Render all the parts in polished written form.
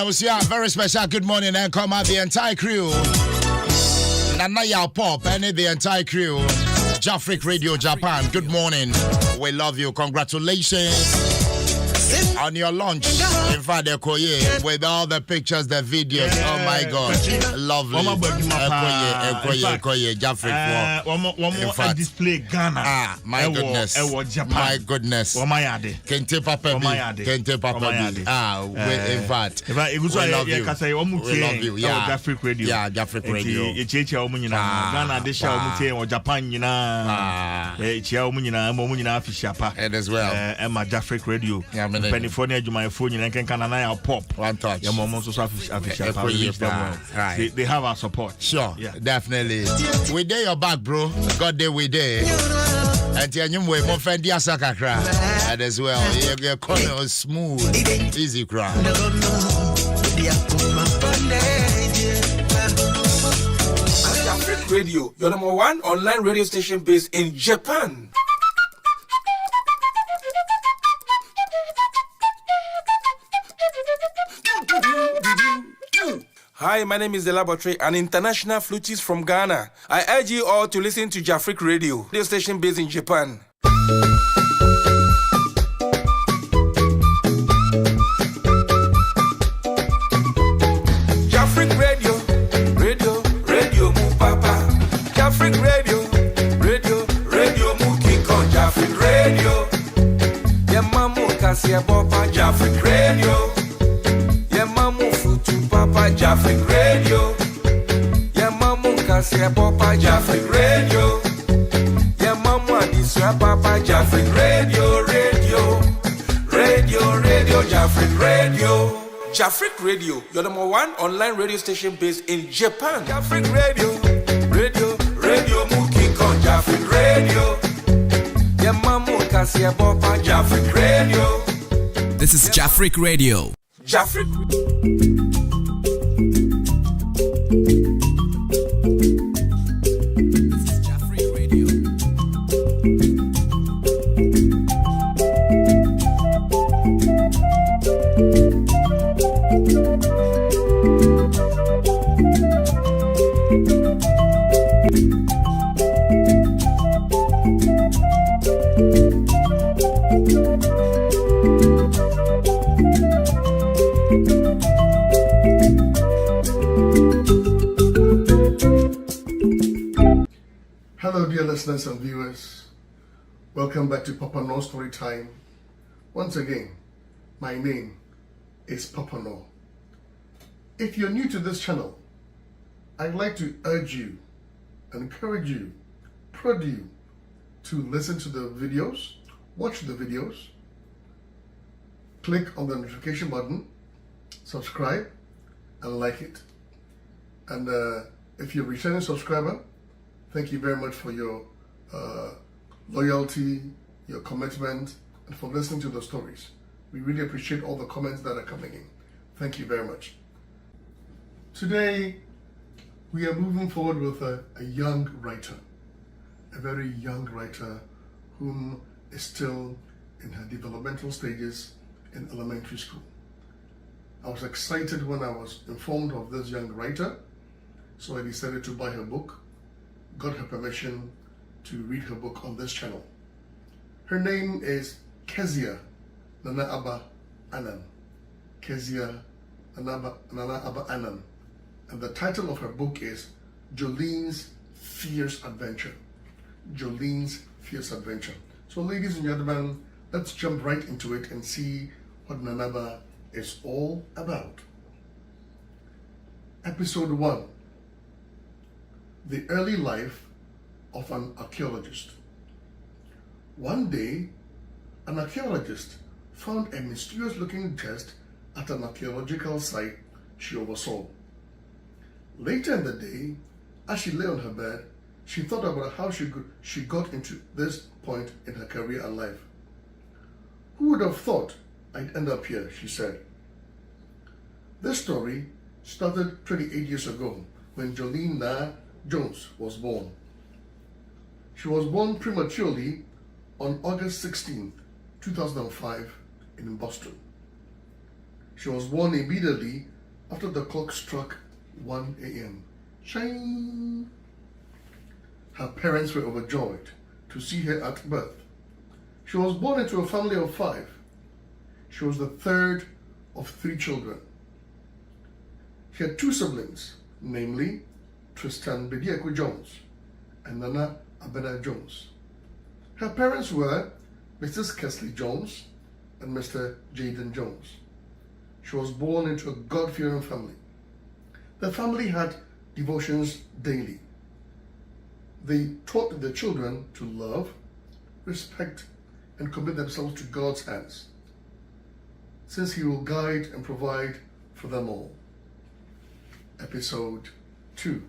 that was very special good morning and come out the entire crew. Nana Yao Pop and the entire crew. Jafric Radio Japan, good morning. We love you. Congratulations on your launch in Fadekoye with all the pictures, the videos. Oh my God, lovely. Ekoye, Jafric display Ghana. My goodness. My goodness. Kente Papa. In fact, we love you. We love you. Yeah, Jafric Radio. Yeah, Jafric Radio. Ghana Desha Japan and as well. Emma Jafric Radio. California, my phone and can pop. One touch. They have our support. Sure, yeah. Definitely. We day your back, bro. God day we day. And you way more fendi asakakra. And as well, your corner is smooth, easy cry. Jafric Radio, your number one online radio station based in Japan. Hi, my name is The Laboratory, an international flutist from Ghana. I urge you all to listen to Jafric Radio station based in Japan. Jafric Radio, radio mu papa. Jafric Radio, radio mu kiko. Jafric Radio, yemamu kasia bopa. Jafric Radio. Papa Jafric Radio, ya mamu kasia Papa Jafric Radio, ya mamu adiswa Papa Jafric Radio, radio, Jafric Radio. Jafric Radio, your number one online radio station based in Japan. Jafric Radio, radio mukiko. Jafric Radio, ya mamu kasia Papa Jafric Radio. This is Jafric Radio. Jafric. Hello, dear listeners and viewers. Welcome back to Papa-Norr Story Time. Once again, my name is Papa-Norr. If you're new to this channel, I'd like to urge you, encourage you, prod you to listen to the videos, watch the videos, click on the notification button, subscribe, and like it. And if you're a returning subscriber, thank you very much for your loyalty, your commitment, and for listening to the stories. We really appreciate all the comments that are coming in. Thank you very much. Today, we are moving forward with a young writer, a very young writer whom is still in her developmental stages in elementary school. I was excited when I was informed of this young writer, so I decided to buy her book, got her permission to read her book on this channel. Her name is Kezia Nana Abba Anan. Kezia Nana Abba Anan. And the title of her book is Jolene's Fierce Adventure. Jolene's Fierce Adventure. So ladies and gentlemen, let's jump right into it and see what Nanaba is all about. Episode 1. The early life of an archaeologist. One day, an archaeologist found a mysterious-looking chest at an archaeological site she oversaw. Later in the day, as she lay on her bed, she thought about how she got into this point in her career and life. Who would have thought I'd end up here, she said. This story started 28 years ago when Jolene Na Jones was born. She was born prematurely on August 16, 2005 in Boston. She was born immediately after the clock struck 1 a.m. Shine! Her parents were overjoyed to see her at birth. She was born into a family of 5. She was the third of 3 children. She had 2 siblings, namely Tristan Bediako Jones and Nana Abena Jones. Her parents were Mrs. Kesley Jones and Mr. Jaden Jones. She was born into a God-fearing family. The family had devotions daily. They taught their children to love, respect, and commit themselves to God's hands, since He will guide and provide for them all. Episode 2.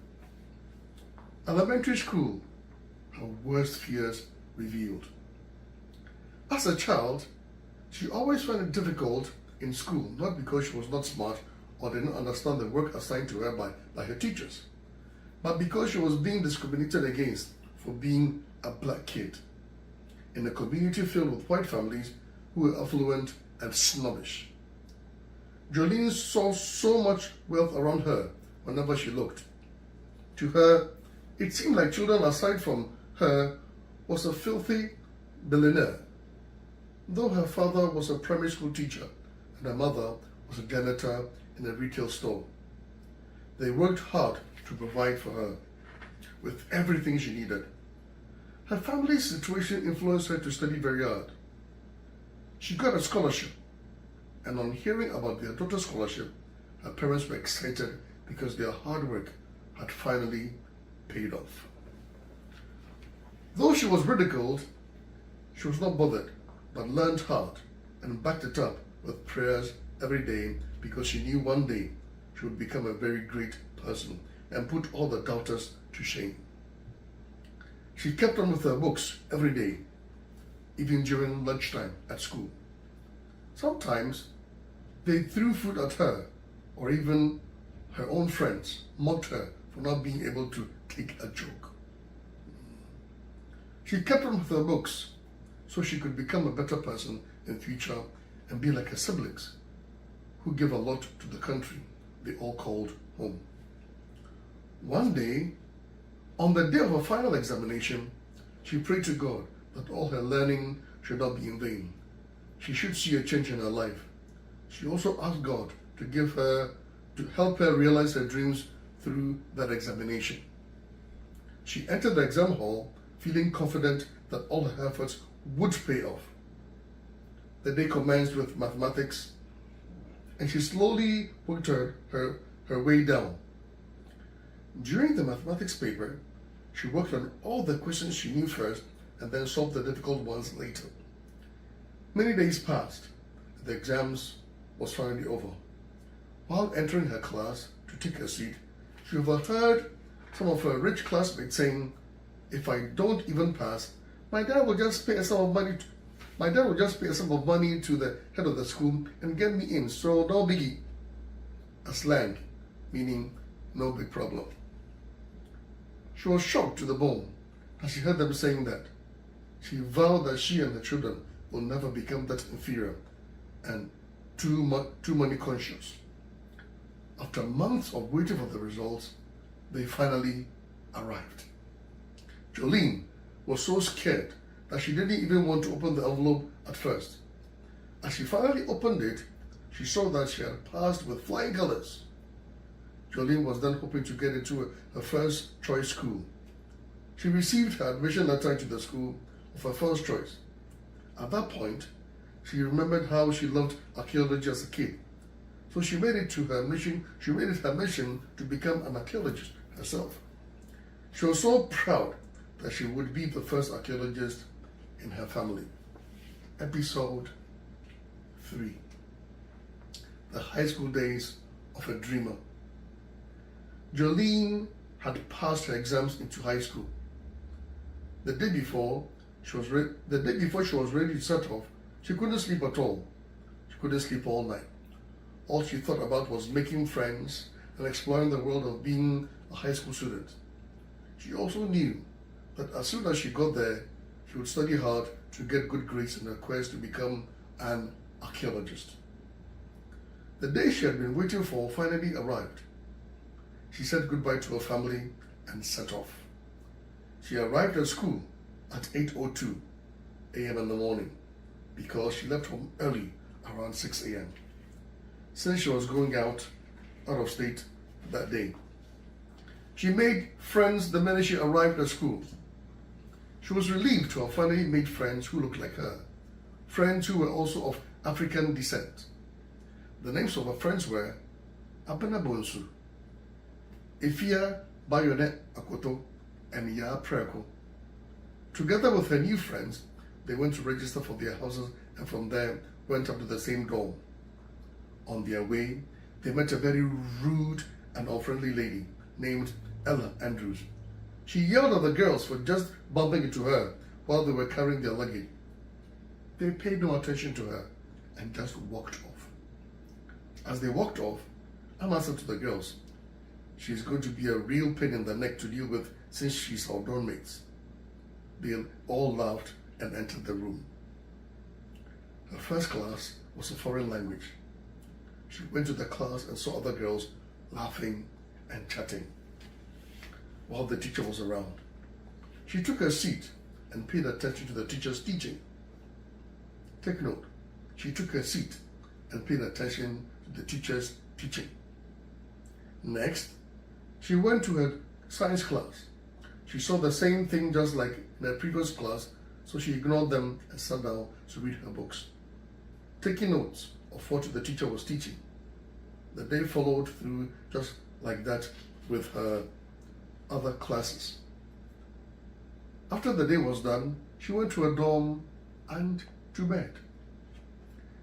Elementary School, Her Worst Fears Revealed. As a child, she always found it difficult in school, not because she was not smart or didn't understand the work assigned to her by her teachers, but because she was being discriminated against for being a black kid in a community filled with white families who were affluent and snobbish. Jolene saw so much wealth around her whenever she looked. To her, it seemed like children aside from her was a filthy billionaire, though her father was a primary school teacher and her mother was a janitor in a retail store. They worked hard to provide for her with everything she needed. Her family's situation influenced her to study very hard. She got a scholarship, and on hearing about their daughter's scholarship, her parents were excited because their hard work had finally paid off. Though she was ridiculed, she was not bothered, but learned hard and backed it up with prayers every day because she knew one day she would become a very great person and put all the doubters to shame. She kept on with her books every day, even during lunchtime at school. Sometimes they threw food at her, or even her own friends mocked her for not being able to take a joke. She kept on with her books so she could become a better person in future and be like her siblings, who gave a lot to the country they all called home. One day, on the day of her final examination, she prayed to God that all her learning should not be in vain. She should see a change in her life. She also asked God to help her realize her dreams through that examination. She entered the exam hall feeling confident that all her efforts would pay off. The day commenced with mathematics, and she slowly worked her way down. During the mathematics paper, she worked on all the questions she knew first and then solved the difficult ones later. Many days passed. The exams was finally over. While entering her class to take her seat, she overheard some of her rich classmates saying, "If I don't even pass, my dad will just pay a sum of money to the head of the school and get me in, so no biggie." A slang meaning no big problem. She was shocked to the bone as she heard them saying that. She vowed that she and her children will never become that inferior and too money conscious. After months of waiting for the results, they finally arrived. Jolene was so scared that she didn't even want to open the envelope at first. As she finally opened it, she saw that she had passed with flying colors. Jolene was then hoping to get into her first choice school. She received her admission letter into the school of her first choice. At that point, she remembered how she loved archaeology as a kid. So she made it her mission to become an archaeologist herself. She was so proud that she would be the first archaeologist in her family. Episode 3. The high school days of a dreamer. Jolene had passed her exams into high school. The day before she was ready to set off, she couldn't sleep at all. She couldn't sleep all night. All she thought about was making friends and exploring the world of being a high school student. She also knew that as soon as she got there, she would study hard to get good grades in her quest to become an archaeologist. The day she had been waiting for finally arrived. She said goodbye to her family and set off. She arrived at school at 8:02 a.m. in the morning because she left home early around 6 a.m. since she was going out of state that day. She made friends the minute she arrived at school. She was relieved to have finally made friends who looked like her, friends who were also of African descent. The names of her friends were Abena Bonsu, Ifia Bayonet Akoto, and Ya Preko. Together with her new friends, they went to register for their houses and from there went up to the same dorm. On their way, they met a very rude and unfriendly lady named Ella Andrews. She yelled at the girls for just bumping into her while they were carrying their luggage. They paid no attention to her and just walked off. As they walked off, Anna said to the girls, "She's going to be a real pain in the neck to deal with since she's our dorm mates." They all laughed and entered the room. Her first class was a foreign language. She went to the class and saw other girls laughing and chatting while the teacher was around. She took her seat and paid attention to the teacher's teaching. Take note, she took her seat and paid attention to the teacher's teaching. Next, she went to her science class. She saw the same thing just like in her previous class, so she ignored them and sat down to read her books, taking notes of what the teacher was teaching. The day followed through just like that with her other classes. After the day was done, she went to her dorm and to bed.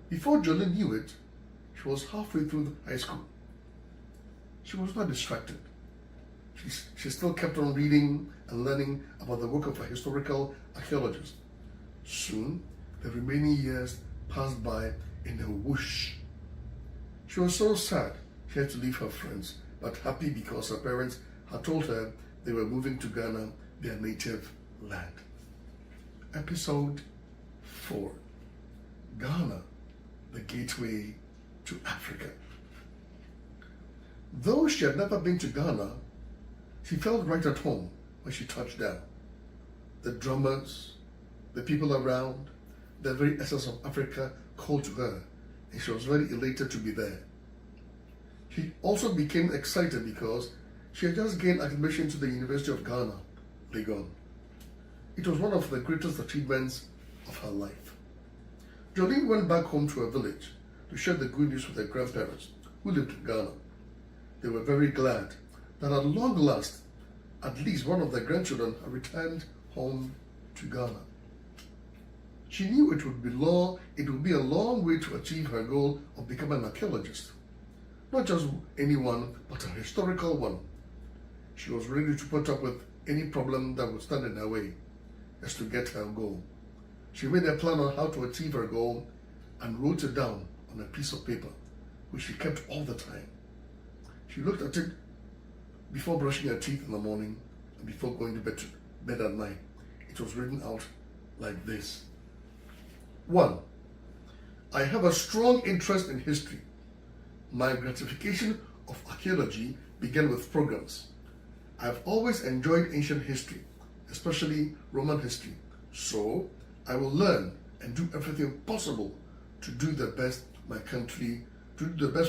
Before Jolene knew it, she was halfway through high school. She was not distracted. She still kept on reading and learning about the work of a historical archaeologist. Soon, the remaining years passed by in a whoosh. She was so sad she had to leave her friends, but happy because her parents had told her they were moving to Ghana, their native land. Episode 4. Ghana, the gateway to Africa. Though she had never been to Ghana, she felt right at home when she touched down. The drummers, the people around, the very essence of Africa called to her, and she was very elated to be there. She also became excited because she had just gained admission to the University of Ghana, Legon. It was one of the greatest achievements of her life. Jolene went back home to her village to share the good news with her grandparents, who lived in Ghana. They were very glad that at long last, at least one of their grandchildren had returned home to Ghana. She knew it would be a long way to achieve her goal of becoming an archaeologist. Not just any one, but a historical one. She was ready to put up with any problem that would stand in her way just to get her goal. She made a plan on how to achieve her goal and wrote it down on a piece of paper, which she kept all the time. She looked at it before brushing her teeth in the morning and before going to bed at night. It was written out like this. 1. I have a strong interest in history. My gratification of archaeology began with programs. I have always enjoyed ancient history, especially Roman history. So I will learn and do everything possible to do the best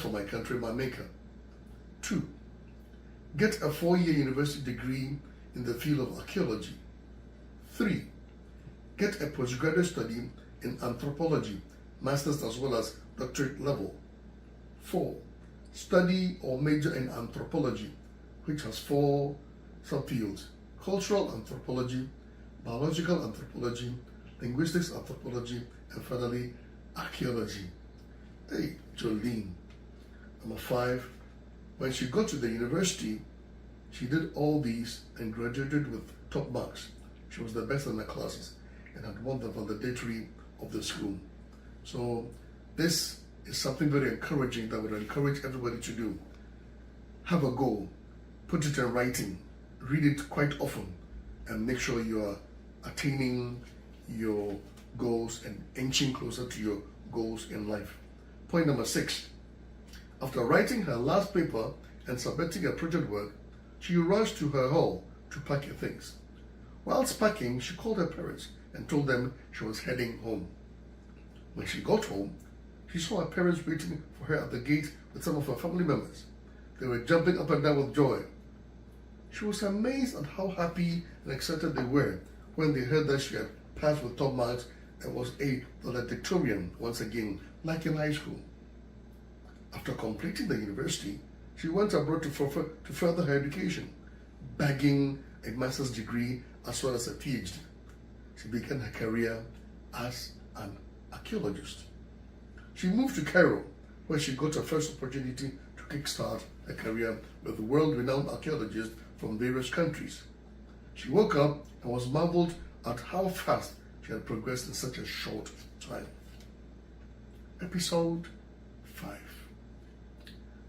for my country, my maker. 2. Get a 4-year university degree in the field of archaeology. 3. Get a postgraduate study in anthropology, master's as well as doctorate level. 4. Study or major in anthropology, which has 4 subfields: cultural anthropology, biological anthropology, linguistics anthropology, and finally, archaeology. Hey, Jolene. Number 5. When she got to the university, she did all these and graduated with top marks. She was the best in her classes and had won the valedictory of the school. So this is something very encouraging that I would encourage everybody to do. Have a goal, put it in writing, read it quite often, and make sure you are attaining your goals and inching closer to your goals in life. Point number 6, After writing her last paper and submitting her project work, she rushed to her hall to pack her things. Whilst packing, she called her parents and told them she was heading home. When she got home, she saw her parents waiting for her at the gate with some of her family members. They were jumping up and down with joy. She was amazed at how happy and excited they were when they heard that she had passed with top marks and was a valedictorian once again, like in high school. After completing the university, she went abroad to further her education, bagging a master's degree as well as a PhD. She began her career as an archaeologist. She moved to Cairo, where she got her first opportunity to kickstart her career with world-renowned archaeologists from various countries. She woke up and was marveled at how fast she had progressed in such a short time. Episode 5.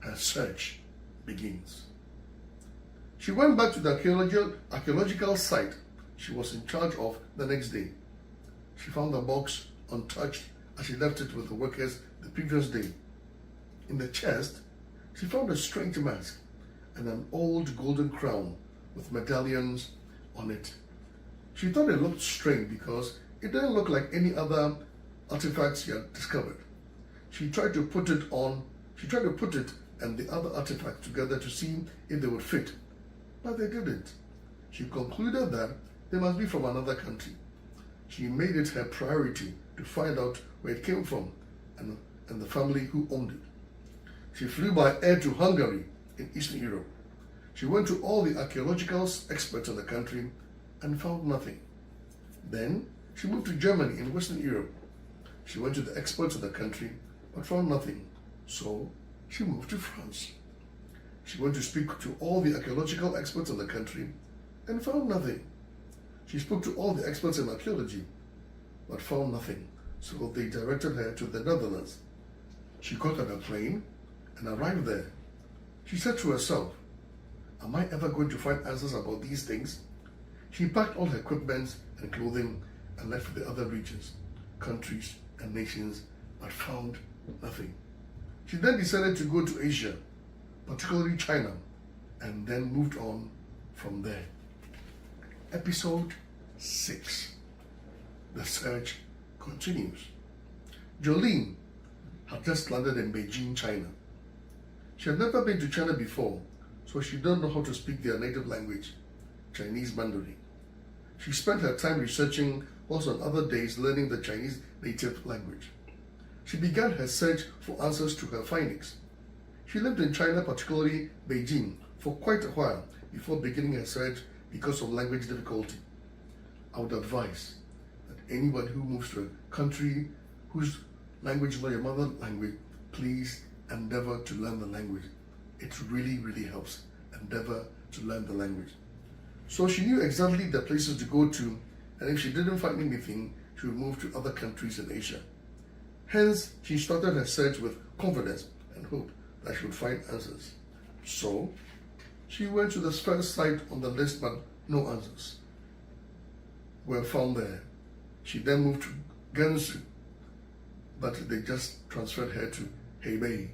Her search begins. She went back to the archaeological site she was in charge of the next day. She found the box untouched as she left it with the workers the previous day. In the chest, she found a strange mask and an old golden crown with medallions on it. She thought it looked strange because it didn't look like any other artifacts she had discovered. She tried to put it and the other artifacts together to see if they would fit, but they didn't. She concluded that they must be from another country. She made it her priority to find out where it came from and the family who owned it. She flew by air to Hungary in Eastern Europe. She went to all the archaeological experts in the country and found nothing. Then she moved to Germany in Western Europe. She went to the experts of the country but found nothing. So she moved to France. She went to speak to all the archaeological experts in the country and found nothing. She spoke to all the experts in archaeology but found nothing. So they directed her to the Netherlands. She got on a plane and arrived there. She said to herself, "Am I ever going to find answers about these things?" She packed all her equipment and clothing and left for the other regions, countries, and nations, but found nothing. She then decided to go to Asia, particularly China, and then moved on from there. Episode 6. The search continues. Jolene had just landed in Beijing, China. She had never been to China before, so she didn't know how to speak their native language, Chinese Mandarin. She spent her time researching, whilst on other days learning the Chinese native language. She began her search for answers to her findings. She lived in China, particularly Beijing, for quite a while before beginning her search because of language difficulty. I would advise that anyone who moves to a country whose language is not your mother language, please endeavor to learn the language. It really, really helps. Endeavor to learn the language. So she knew exactly the places to go to, and if she didn't find anything, she would move to other countries in Asia. Hence, she started her search with confidence and hope that she would find answers. So, she went to the first site on the list, but no answers were found there. She then moved to Gansu, but they just transferred her to Hebei.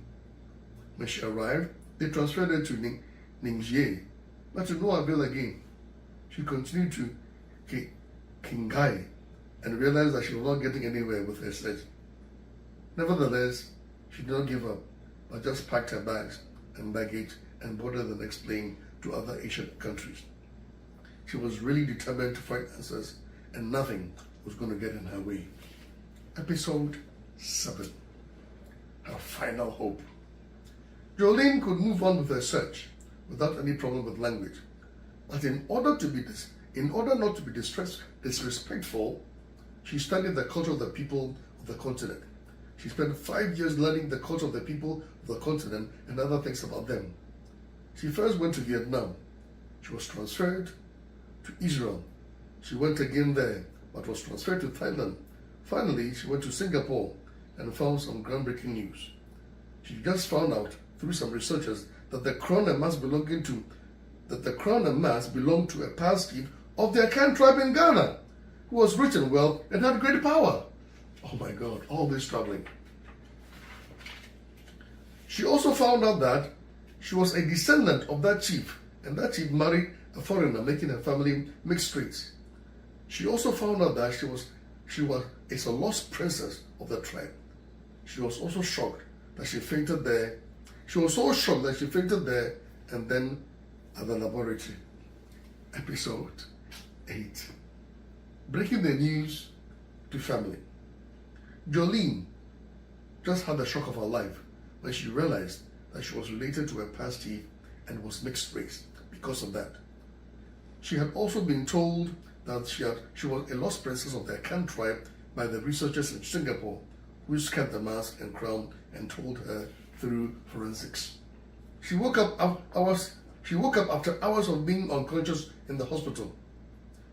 When she arrived, they transferred her to Ningxie, but to no avail again. She continued to Qinghai and realized that she was not getting anywhere with her search. Nevertheless, she did not give up, but just packed her bags and baggage and boarded the next plane to other Asian countries. She was really determined to find answers, and nothing was going to get in her way. Episode 7. Her final hope. Jolene could move on with her search without any problem with language, but in order not to be disrespectful, she studied the culture of the people of the continent. She spent 5 years learning the culture of the people of the continent and other things about them. She first went to Vietnam. She was transferred to Israel. She went again there, but was transferred to Thailand. Finally, she went to Singapore and found some groundbreaking news. She just found out through some researchers that the crown and mass belonged to a past chief of the Akan tribe in Ghana, who was rich and well and had great power. Oh my God, all this traveling. She also found out that she was a descendant of that chief, and that chief married a foreigner, making her family mixed race. She also found out that she was a lost princess of the tribe. She was also shocked that she fainted there. She was so shocked that she fainted there and then at the laboratory. Episode 8. Breaking the news to family. Jolene just had the shock of her life when she realized that she was related to a past chief and was mixed race because of that. She had also been told that she was a lost princess of the Akan tribe by the researchers in Singapore who scanned the mask and crown and told her through forensics. She woke up after hours of being unconscious in the hospital.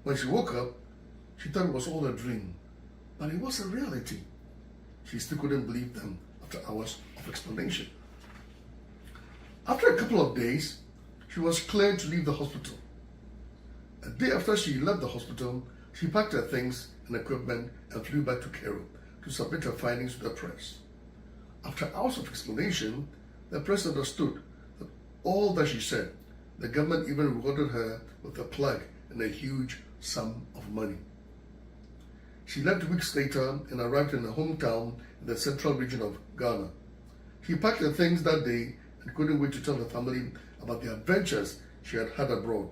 When she woke up, she thought it was all a dream, but it was a reality. She still couldn't believe them after hours of explanation. After a couple of days, she was cleared to leave the hospital. A day after she left the hospital, she packed her things and equipment and flew back to Cairo to submit her findings to the press. After hours of explanation, the press understood that all that she said, the government even rewarded her with a plaque and a huge sum of money. She left weeks later and arrived in her hometown in the central region of Ghana. She packed her things that day and couldn't wait to tell her family about the adventures she had had abroad.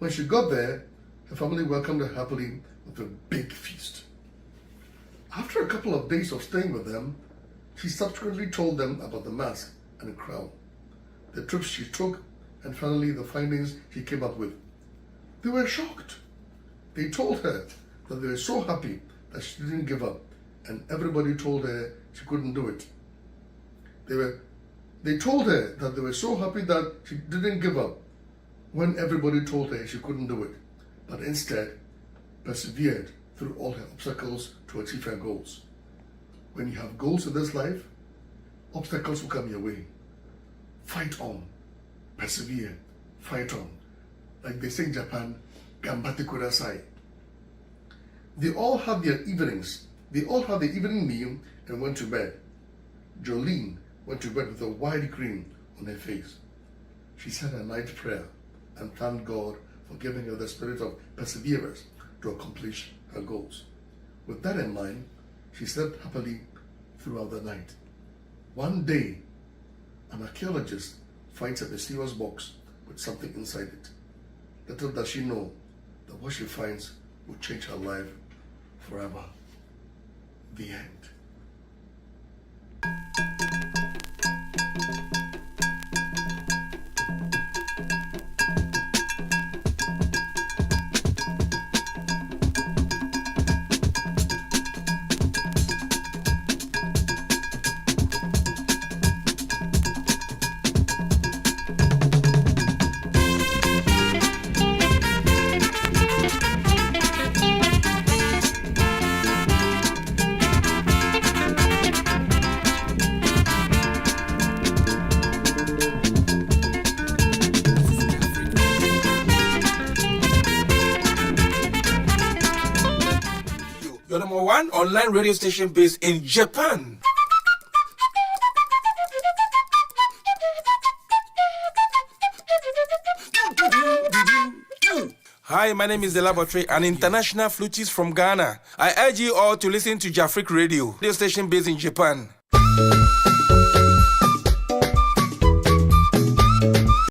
When she got there, her family welcomed her happily with a big feast. After a couple of days of staying with them, she subsequently told them about the mask and the crown, the trips she took, and finally the findings she came up with. They were shocked. They told her that they were so happy that she didn't give up, and everybody told her she couldn't do it. They told her that they were so happy that she didn't give up when everybody told her she couldn't do it, but instead persevered through all her obstacles to achieve her goals. When you have goals in this life, obstacles will come your way. Fight on, persevere, fight on. Like they say in Japan, gambate kudasai. They all had their evenings. They all had their evening meal and went to bed. Jolene went to bed with a wide grin on her face. She said her night prayer and thanked God for giving her the spirit of perseverance to accomplish her goals. With that in mind, she slept happily throughout the night. One day, an archaeologist finds a mysterious box with something inside it. Little does she know that what she finds will change her life forever. The end. Your number one online radio station based in Japan. Hi, my name is The Laboratory, an international flutist from Ghana. I urge you all to listen to Jafric Radio station based in Japan.